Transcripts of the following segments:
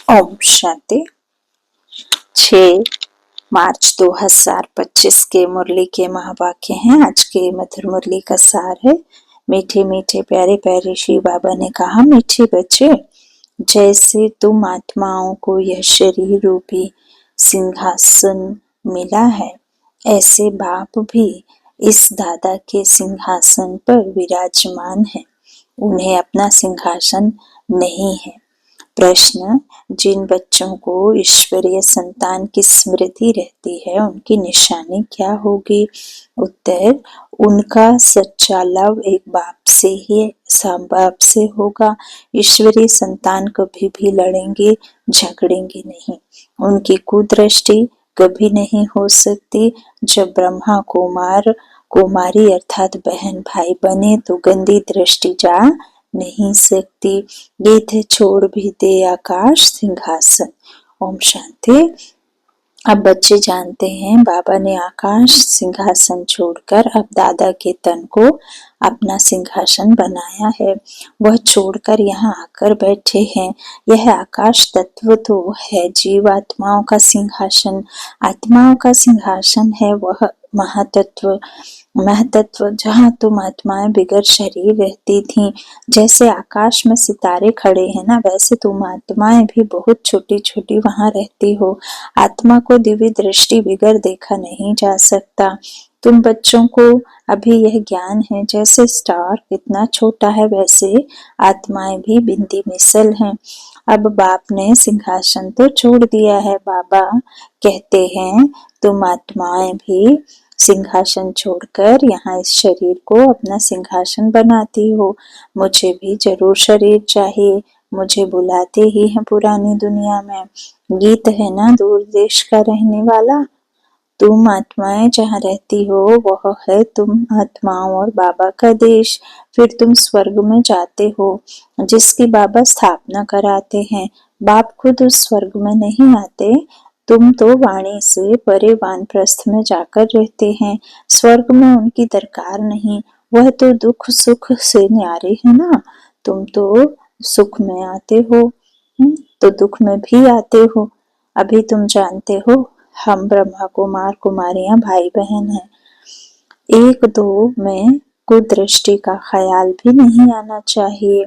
ओम शांति। 6 मार्च 2025 के मुरली के महावाक्य हैं। आज के मधुर मुरली का सार है। मीठे मीठे प्यारे प्यारे श्री बाबा ने कहा, मीठे बच्चे, जैसे तुम आत्माओं को यह शरीर रूपी सिंहासन मिला है, ऐसे बाप भी इस दादा के सिंहासन पर विराजमान है। उन्हें अपना सिंहासन नहीं है। प्रश्न, जिन बच्चों को ईश्वरीय संतान की स्मृति रहती है, उनकी निशानी क्या होगी? उत्तर, उनका सच्चा लव एक बाप से होगा। ईश्वरीय संतान कभी भी लड़ेंगे झगड़ेंगे नहीं। उनकी कुदृष्टि कभी नहीं हो सकती। जब ब्रह्मा कुमारी अर्थात बहन भाई बने तो गंदी दृष्टि जा नहीं सकती। गीत छोड़ भी दे आकाश सिंहासन। ओम शांति। अब बच्चे जानते हैं, बाबा ने आकाश सिंहासन छोड़कर अब दादा के तन को अपना सिंहासन बनाया है। वह छोड़कर यहाँ आकर बैठे हैं। यह आकाश तत्व तो है जीवात्माओं का सिंहासन। आत्माओं का सिंहासन है वह महतत्व जहाँ तुम आत्माएं बिगर शरीर रहती थीं। जैसे आकाश में सितारे खड़े हैं ना, वैसे तुम आत्माएं भी बहुत छोटी छोटी वहां रहती हो। आत्मा को दिव्य दृष्टि बिगर देखा नहीं जा सकता। तुम बच्चों को अभी यह ज्ञान है, जैसे स्टार इतना छोटा है वैसे आत्माएं भी बिंदी मिसल हैं। अब बाप ने सिंहासन तो छोड़ दिया है। बाबा कहते हैं, तुम आत्माएं भी सिंहासन छोड़कर यहाँ इस शरीर को अपना सिंहासन बनाती हो। मुझे भी जरूर शरीर चाहिए। मुझे बुलाते ही हैं पुरानी दुनिया में। गीत है ना, दूर देश का रहने वाला। तुम आत्माएं जहाँ रहती हो वह है तुम आत्माओं और बाबा का देश। फिर तुम स्वर्ग में जाते हो जिसकी बाबा स्थापना कराते हैं। बाप खुद उस स्वर्ग में नहीं आते। तुम तो वाणी से परे वानप्रस्थ में जाकर रहते हैं। स्वर्ग में उनकी दरकार नहीं। वह तो दुख सुख से न्यारे है ना। तुम तो सुख में आते हो तो दुख में भी आते हो। अभी तुम जानते हो, हम ब्रह्मा कुमार कुमारियां भाई बहन हैं। एक दो में कुदृष्टि का ख्याल भी नहीं आना चाहिए।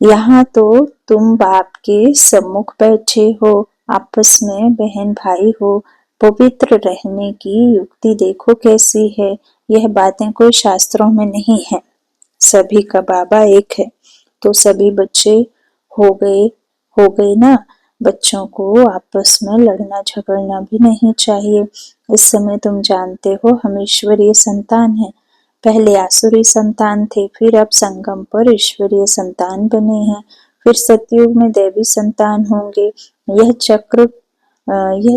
यहाँ तो तुम बाप के सम्मुख बैठे हो, आपस में बहन भाई हो। पवित्र रहने की युक्ति देखो कैसी है। यह बातें कोई शास्त्रों में नहीं है। सभी का बाबा एक है तो सभी बच्चे हो गए ना। बच्चों को आपस में लड़ना झगड़ना भी नहीं चाहिए। इस समय तुम जानते हो, हम ईश्वरीय संतान हैं। पहले आसुरी संतान थे, फिर अब संगम पर ईश्वरीय संतान बने हैं, फिर सतयुग में देवी संतान होंगे। यह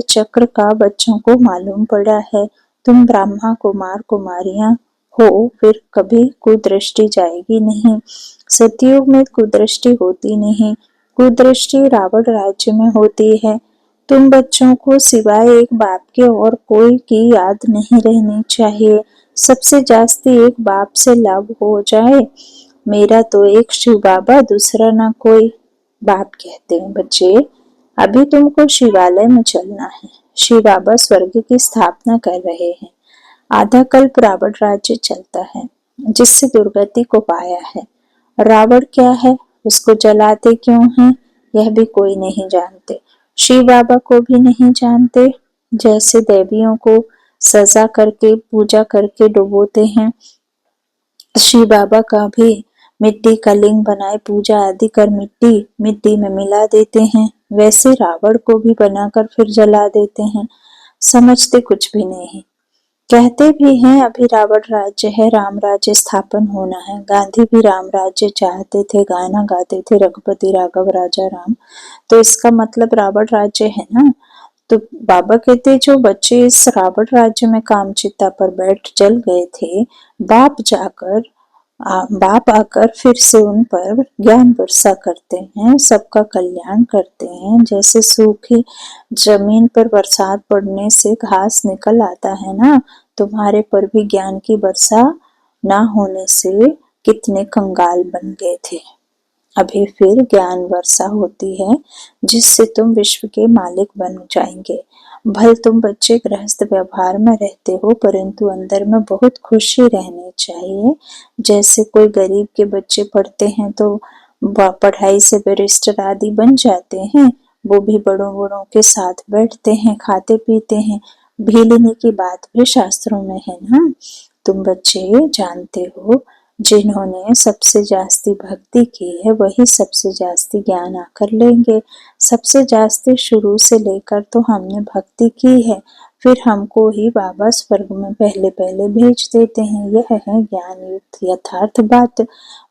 चक्र का बच्चों को मालूम पड़ा है। तुम ब्रह्मा कुमार कुमारियां हो, फिर कभी कुदृष्टि जाएगी नहीं। सतयुग में कुदृष्टि होती नहीं। कुदृष्टि रावण राज्य में होती है। तुम बच्चों को सिवाय एक बाप के और कोई की याद नहीं रहनी चाहिए। सबसे जास्ती एक बाप से लव हो जाए। मेरा तो एक शिव बाबा, दूसरा ना कोई। बाप कहते हैं, बच्चे अभी तुमको शिवालय में चलना है। शिव बाबा स्वर्ग की स्थापना कर रहे हैं। आधा कल्प रावण राज्य चलता है, जिससे दुर्गति को पाया है। रावण क्या है, उसको जलाते क्यों हैं, यह भी कोई नहीं जानते। शिव बाबा को भी नहीं जानते। जैसे देवियों को सजा करके पूजा करके डुबोते हैं, शिव बाबा का भी मिट्टी का लिंग बनाए पूजा आदि कर मिट्टी में मिला देते हैं। वैसे रावण को भी बनाकर फिर जला देते हैं। समझते कुछ भी नहीं। कहते भी हैं अभी रावण राज्य है, राम राज्य स्थापन होना है। गांधी भी राम राज्य चाहते थे, गाना गाते थे, रघुपति राघव राजा राम। तो इसका मतलब रावण राज्य है ना। तो बाबा कहते, जो बच्चे इस रावण राज्य में कामचिता पर बैठ जल गए थे, बाप आकर फिर से उन पर ज्ञान वर्षा करते हैं, सबका कल्याण करते हैं। जैसे सूखी जमीन पर बरसात पड़ने से घास निकल आता है ना, तुम्हारे पर भी ज्ञान की वर्षा ना होने से कितने कंगाल बन गए थे। अभी फिर ज्ञान वर्षा होती है जिससे तुम विश्व के मालिक बन जाएंगे। भले तुम बच्चे गृहस्थ व्यवहार में रहते हो, परंतु अंदर में बहुत खुशी रहनी चाहिए। जैसे कोई गरीब के बच्चे पढ़ते हैं तो पढ़ाई से बैरिस्टर आदि बन जाते हैं, वो भी बड़ों बड़ों के साथ बैठते हैं, खाते पीते हैं। भीलनी की बात भी शास्त्रों में है ना। तुम बच्चे जानते हो, जिन्होंने सबसे जास्ती भक्ति की है वही सबसे जास्ती ज्ञान आकर लेंगे। सबसे जास्ती शुरू से लेकर तो हमने भक्ति की है, फिर हमको ही बाबा स्वर्ग में पहले पहले भेज देते हैं। यह है ज्ञान युक्त यथार्थ बात।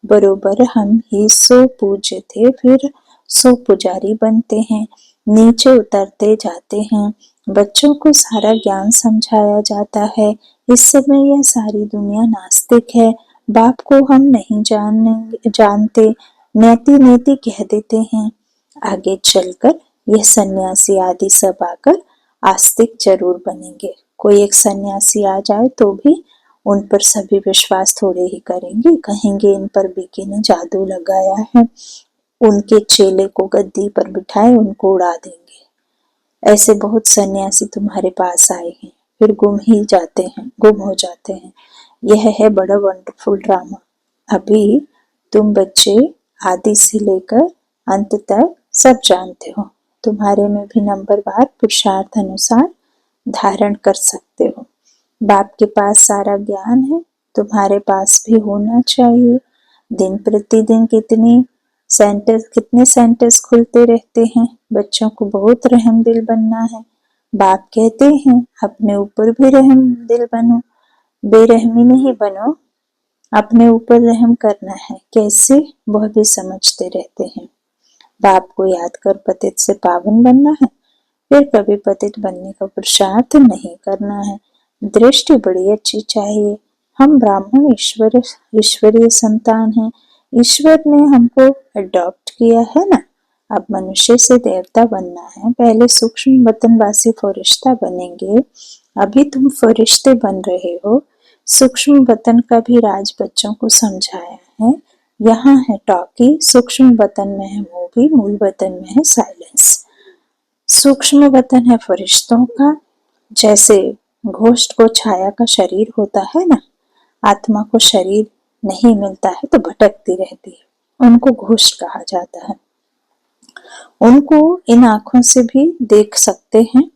बरोबर हम ही सो पूज्य थे, फिर सो पुजारी बनते हैं, नीचे उतरते जाते हैं। बच्चों को सारा ज्ञान समझाया जाता है। इस समय यह सारी दुनिया नास्तिक है। बाप को हम नहीं जानते, नेति नेति कह देते हैं। आगे चलकर यह सन्यासी आदि सब आकर आस्तिक जरूर बनेंगे। कोई एक सन्यासी आ जाए तो भी उन पर सभी विश्वास थोड़े ही करेंगे, कहेंगे इन पर बीके ने जादू लगाया है, उनके चेले को गद्दी पर बिठाए उनको उड़ा देंगे। ऐसे बहुत सन्यासी तुम्हारे पास आए हैं, फिर गुम हो जाते हैं। यह है बड़ा वंडरफुल ड्रामा। अभी तुम बच्चे आदि से लेकर अंत तक सब जानते हो। तुम्हारे में भी नंबरवार पुरुषार्थ अनुसार धारण कर सकते हो। बाप के पास सारा ज्ञान है, तुम्हारे पास भी होना चाहिए। दिन प्रतिदिन कितने सेंटर्स खुलते रहते हैं। बच्चों को बहुत रहम दिल बनना है। बाप कहते हैं अपने ऊपर भी रहम दिल बनो, बेरहमी नहीं बनो, अपने ऊपर रहम करना है। कैसे, वह भी समझते रहते हैं। बाप को याद कर पतित से पावन बनना है, फिर कभी पतित बनने का पुरुषार्थ नहीं करना है। दृष्टि बड़ी अच्छी चाहिए। हम ब्राह्मण ईश्वरीय संतान हैं। ईश्वर ने हमको अडॉप्ट किया है ना। अब मनुष्य से देवता बनना है, पहले सूक्ष्म वतनवासी फरिश्ता बनेंगे। अभी तुम फरिश्ते बन रहे हो। सूक्ष्म वतन का भी राज बच्चों को समझाया है। यहाँ है टॉकी, सूक्ष्म वतन में है मूवी, मूल वतन में है साइलेंस। सूक्ष्म वतन है फरिश्तों का। जैसे घोष्ट को छाया का शरीर होता है ना, आत्मा को शरीर नहीं मिलता है तो भटकती रहती है, उनको घोष्ट कहा जाता है। उनको इन आंखों से भी देख सकते हैं।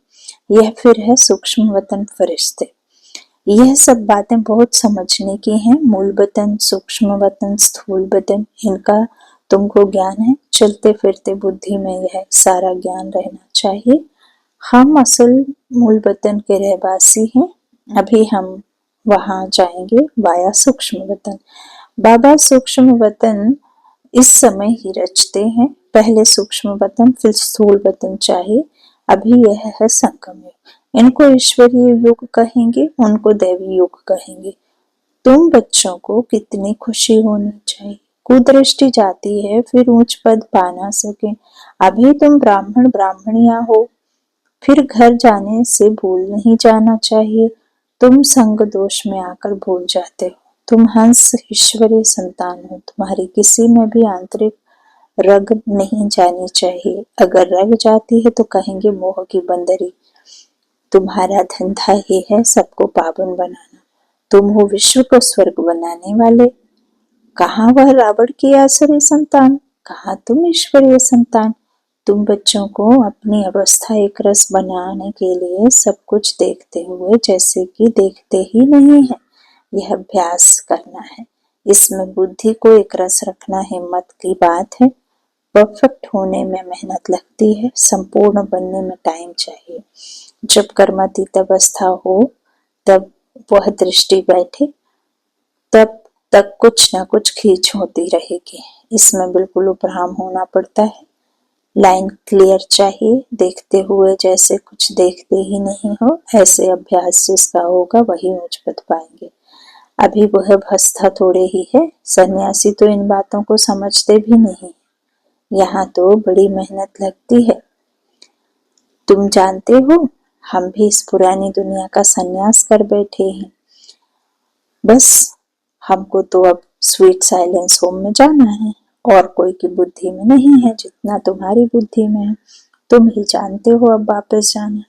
यह फिर है सूक्ष्म वतन फरिश्ते। यह सब बातें बहुत समझने की हैं। मूल वतन, सूक्ष्म वतन, स्थूल वतन, इनका तुमको ज्ञान है। चलते फिरते बुद्धि में यह सारा ज्ञान रहना चाहिए। हम असल मूल वतन के रहवासी हैं। अभी हम वहां जाएंगे वाया सूक्ष्म वतन। बाबा सूक्ष्म वतन इस समय ही रचते हैं। पहले सूक्ष्म वतन फिर स्थूल वतन चाहिए। अभी यह है संगम युग। इनको ईश्वरीय युग कहेंगे, उनको दैवी युग कहेंगे। तुम बच्चों को कितनी खुशी होनी चाहिए। कुदृष्टि जाती है फिर उच्च पद पा ना सके। अभी तुम ब्राह्मण ब्राह्मणिया हो, फिर घर जाने से भूल नहीं जाना चाहिए। तुम संग दोष में आकर भूल जाते हो। तुम हंस ईश्वरीय संतान हो। तुम्हारी किसी में भी आंतरिक रग नहीं जानी चाहिए। अगर रग जाती है तो कहेंगे मोह की बंदरी। तुम्हारा धंधा ही है सबको पावन बनाना। तुम हो विश्व को स्वर्ग बनाने वाले। कहाँ वह रावण की आसुरी संतान, कहाँ तुम ईश्वरीय संतान। तुम बच्चों को अपनी अवस्था एक रस बनाने के लिए सब कुछ देखते हुए जैसे कि देखते ही नहीं है, यह अभ्यास करना है। इसमें बुद्धि को एक रस रखना हिम्मत की बात है। परफेक्ट होने में मेहनत लगती है, संपूर्ण बनने में टाइम चाहिए। जब कर्मातीत अवस्था हो तब वह दृष्टि बैठे, तब तक कुछ न कुछ खींच होती रहेगी। इसमें बिल्कुल उपराम होना पड़ता है। लाइन क्लियर चाहिए, देखते हुए जैसे कुछ देखते ही नहीं हो। ऐसे अभ्यास जिसका होगा वही ऊंच पद पाएंगे। अभी वह भस्ता थोड़े ही है। सन्यासी तो इन बातों को समझते भी नहीं। यहाँ तो बड़ी मेहनत लगती है। तुम जानते हो, हम भी इस पुरानी दुनिया का सन्यास कर बैठे हैं। बस हमको तो अब स्वीट साइलेंस होम में जाना है। और कोई की बुद्धि में नहीं है जितना तुम्हारी बुद्धि में है। तुम ही जानते हो अब वापस जाना।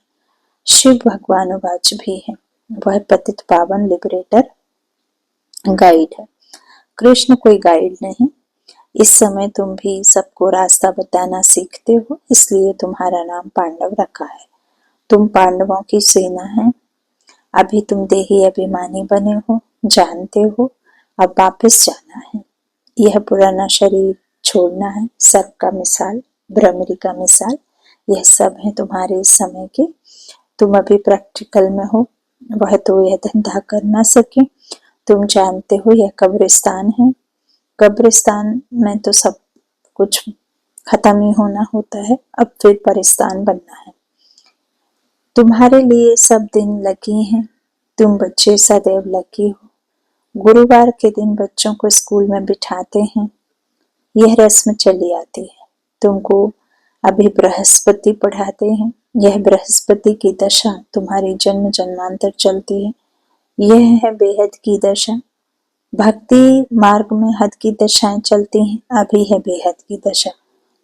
शिव भगवानुवाच भी है, वह पतित पावन लिबरेटर गाइड है। कृष्ण कोई गाइड नहीं। इस समय तुम भी सबको रास्ता बताना सीखते हो, इसलिए तुम्हारा नाम पांडव रखा है। तुम पांडवों की सेना है। अभी तुम देही अभिमानी बने हो, जानते हो अब वापस जाना है। यह पुराना शरीर छोड़ना है। सर्प का मिसाल, भ्रमरी का मिसाल, यह सब है तुम्हारे समय के। तुम अभी प्रैक्टिकल में हो, वह तो यह धंधा कर ना सके। तुम जानते हो यह कब्रिस्तान है। कब्रिस्तान में तो सब कुछ खत्म ही होना होता है, अब फिर परिस्तान बनना है। तुम्हारे लिए सब दिन लकी हैं। तुम बच्चे सदैव लकी हो। गुरुवार के दिन बच्चों को स्कूल में बिठाते हैं, यह रस्म चली आती है। तुमको अभी बृहस्पति पढ़ाते हैं, यह बृहस्पति की दशा तुम्हारी जन्म जन्मांतर चलती है। यह है बेहद की दशा। भक्ति मार्ग में हद की दशाएं चलती हैं, अभी है बेहद की दशा।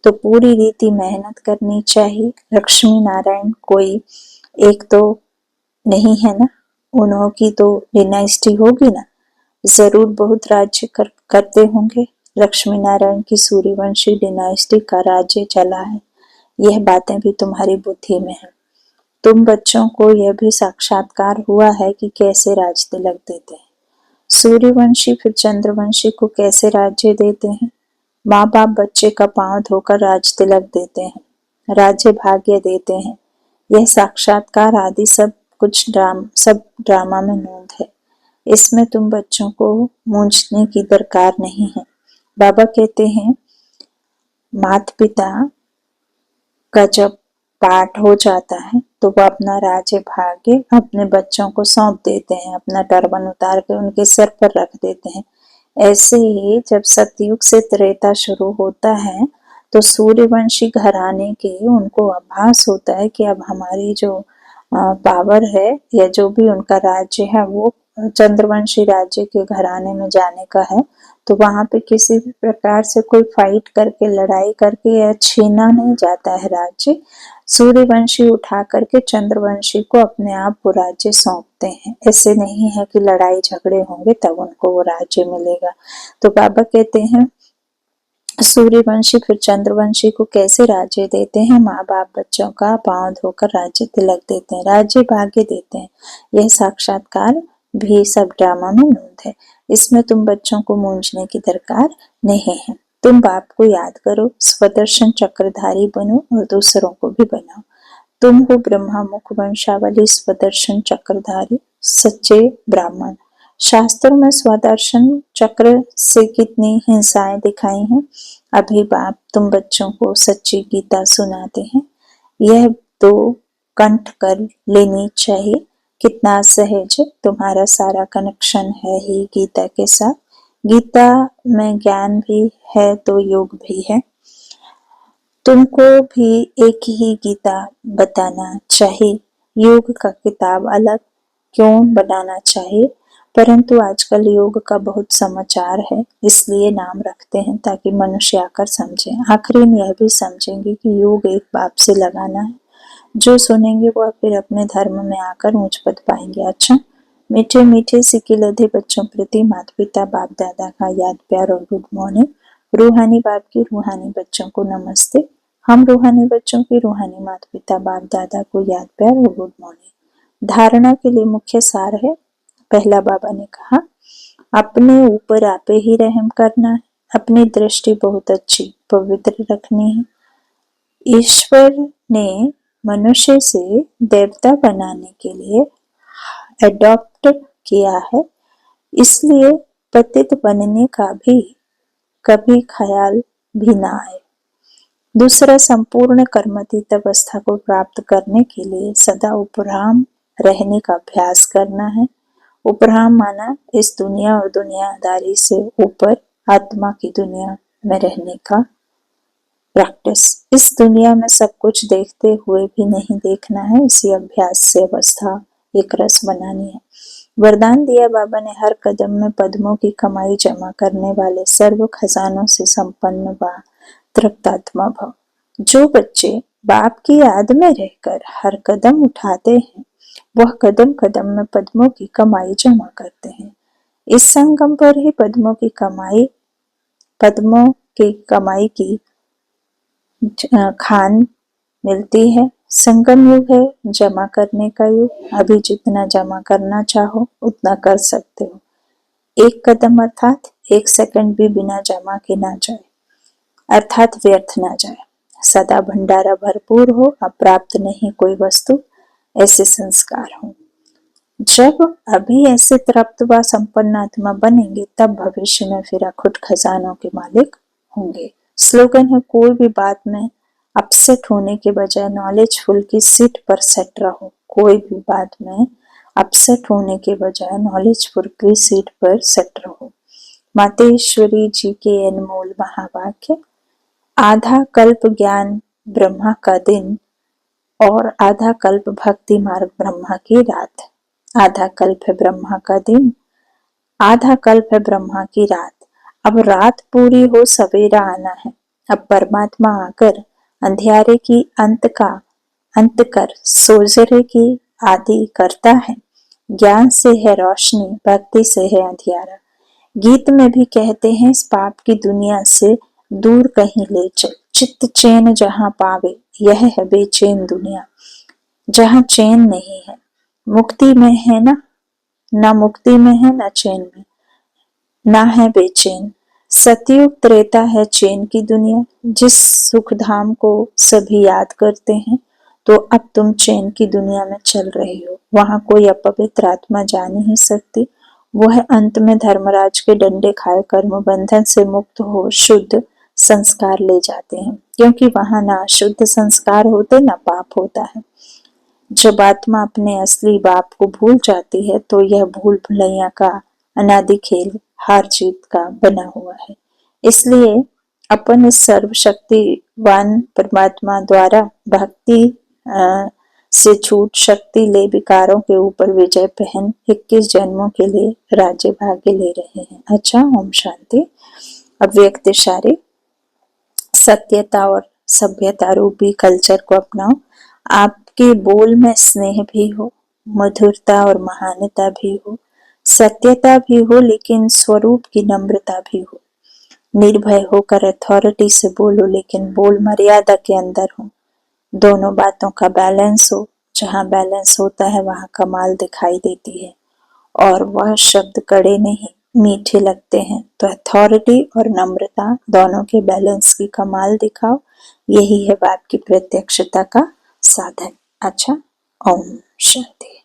तो पूरी रीति मेहनत करनी चाहिए। लक्ष्मी नारायण कोई एक तो नहीं है ना, उन्हों की तो डिनाइस्टी होगी ना, जरूर बहुत राज्य करते होंगे। लक्ष्मी नारायण की सूर्यवंशी डिनाइस्टी का राज्य चला है। यह बातें भी तुम्हारी बुद्धि में है। तुम बच्चों को यह भी साक्षात्कार हुआ है कि कैसे राज तिलक देते हैं। सूर्यवंशी फिर चंद्रवंशी को कैसे राज्य देते हैं। माँ बाप बच्चे का पांव धोकर राज तिलक देते हैं, राज्य भाग्य देते हैं। यह साक्षात्कार आदि सब ड्रामा में नोंद है। इसमें तुम बच्चों को मूंझने की दरकार नहीं है। बाबा कहते हैं माता पिता का जब पाठ हो जाता है तो वह अपना राज्य भाग्य अपने बच्चों को सौंप देते हैं, अपना टर्बन उतार के उनके सर पर रख देते हैं। ऐसे ही जब सतयुग से त्रेता शुरू होता है तो सूर्यवंशी घराने के उनको आभास होता है कि अब हमारी जो पावर है या जो भी उनका राज्य है वो चंद्रवंशी राज्य के घराने में जाने का है। तो वहां पे किसी भी प्रकार से कोई फाइट करके लड़ाई करके या छीना नहीं जाता है राज्य। सूर्यवंशी उठा करके चंद्रवंशी को अपने आप वो राज्य सौंपते हैं। ऐसे नहीं है कि लड़ाई झगड़े होंगे तब उनको वो राज्य मिलेगा। तो बाबा कहते हैं सूर्यवंशी फिर चंद्रवंशी को कैसे राज्य देते हैं। माँ बाप बच्चों का पांव धोकर राज्य तिलक देते हैं, राज्य भाग्य देते हैं। यह साक्षात्कार भी सब ड्रामा में नोंद है। इसमें तुम बच्चों को मूंझने की दरकार नहीं है। तुम बाप को याद करो, स्वदर्शन चक्रधारी बनो और दूसरों को भी बनाओ। तुम हो ब्रह्मा मुख वंशावली स्वदर्शन चक्रधारी सच्चे ब्राह्मण। शास्त्रों में स्वदर्शन चक्र से कितनी हिंसाएं दिखाई हैं। अभी बाप तुम बच्चों को सच्ची गीता सुनाते हैं, यह तो कंठ कर लेनी चाहिए। कितना सहज तुम्हारा सारा कनेक्शन है ही गीता के साथ। गीता में ज्ञान भी है तो योग भी है। तुमको भी एक ही गीता बताना चाहिए, योग का किताब अलग क्यों बनाना चाहिए। परंतु आजकल योग का बहुत समाचार है, इसलिए नाम रखते हैं ताकि मनुष्य आकर समझे। आखिरी यह भी समझेंगे कि योग एक बाप से लगाना है। जो सुनेंगे वह फिर अपने धर्म में आकर ऊंच पद पाएंगे। अच्छा, मीठे मीठे सिक्के लदे बच्चों प्रति माता पिता बाप दादा का याद प्यार और गुड मॉर्निंग। रूहानी बाप की रूहानी बच्चों को नमस्ते। हम रूहानी बच्चों की रूहानी माता पिता बाप दादा को याद प्यार और गुड मॉर्निंग। धारणा के लिए मुख्य सार है। पहला बाबा ने कहा अपने ऊपर आपे ही रहम करना है, अपनी दृष्टि बहुत अच्छी पवित्र रखनी है। ईश्वर ने मनुष्य से देवता बनाने के लिए एडॉप्ट किया है, इसलिए पतित बनने का भी कभी ख्याल भी ना आए। दूसरा, संपूर्ण कर्मतीत अवस्था को प्राप्त करने के लिए सदा उपराम रहने का अभ्यास करना है। उपराम माना इस दुनिया और दुनियादारी से ऊपर आत्मा की दुनिया में रहने का प्रैक्टिस। इस दुनिया में सब कुछ देखते हुए भी नहीं देखना है, इसी अभ्यास से अवस्था एक रस बनानी है। वरदान दिया बाबा ने, हर कदम में पद्मों की कमाई जमा करने वाले, सर्व खजानों से संपन्न व तृप्तात्मा भव। जो बच्चे बाप की याद में रहकर हर कदम उठाते हैं, वह कदम कदम में पद्मों की कमाई जमा करते हैं। इस संगम पर ही पद्मों की कमाई की खान मिलती है। संगम युग है जमा करने का युग। अभी जितना जमा करना चाहो उतना कर सकते हो। एक कदम अर्थात 1 सेकंड भी बिना जमा के ना जाए, अर्थात व्यर्थ ना जाए। सदा भंडारा भरपूर हो, अप्राप्त नहीं कोई वस्तु, ऐसे संस्कार हो। जब अभी ऐसे तृप्त व संपन्न आत्मा बनेंगे, तब भविष्य में फिर अखुट खजानों के मालिक होंगे। स्लोगन है, कोई भी बात में अपसेट होने के बजाय नॉलेजफुल की सीट पर सेट रहो। कोई भी बात में अपसेट होने के बजाय नॉलेजफुल की सीट पर सेट रहो। मातेश्वरी जी के अनमोल महावाक्य। आधा कल्प ज्ञान ब्रह्मा का दिन और आधा कल्प भक्ति मार्ग ब्रह्मा की रात। आधा कल्प है ब्रह्मा का दिन, आधा कल्प है ब्रह्मा की रात। अब रात पूरी हो सवेरा आना है। अब परमात्मा आकर अंधियारे की अंत कर सोजरे की आदि करता है। ज्ञान से है रोशनी, भक्ति से है अंधियारा। गीत में भी कहते हैं, इस पाप की दुनिया से दूर कहीं ले चल। चित्त चैन जहां पावे, यह है बेचैन दुनिया जहां चैन नहीं है। मुक्ति में है ना मुक्ति में है ना चैन में, ना है बेचैन। सतयुग त्रेता है चैन की दुनिया। जिस सुखधाम को सभी याद करते हैं, तो अब तुम चैन की दुनिया में चल रहे हो। वहां कोई अपवित्र आत्मा जा नहीं सकती। वह अंत में धर्मराज के डंडे खाए कर्म बंधन से मुक्त हो शुद्ध संस्कार ले जाते हैं, क्योंकि वहां ना शुद्ध संस्कार होते ना पाप होता है। जब आत्मा अपने असली बाप को भूल जाती है, तो यह भूल भुलैया का अनादि खेल हार जीत का बना हुआ है। इसलिए अपन इस सर्वशक्तिवान परमात्मा द्वारा भक्ति से छूट शक्ति ले विकारों के ऊपर विजय पहन 21 जन्मों के लिए राज्य भाग्य ले रहे हैं। अच्छा, ओम शांति। अव्यक्त शारी सत्यता और सभ्यता रूपी कल्चर को अपनाओ। आपके बोल में स्नेह भी हो, मधुरता और महानता भी हो, सत्यता भी हो, लेकिन स्वरूप की नम्रता भी हो। निर्भय होकर अथॉरिटी से बोलो, लेकिन बोल मर्यादा के अंदर हो। दोनों बातों का बैलेंस हो। जहाँ बैलेंस होता है वहाँ कमाल दिखाई देती है, और वह शब्द कड़े नहीं मीठे लगते हैं। तो अथॉरिटी और नम्रता दोनों के बैलेंस की कमाल दिखाओ। यही है बाप की प्रत्यक्षता का साधन। अच्छा, ओम शांति।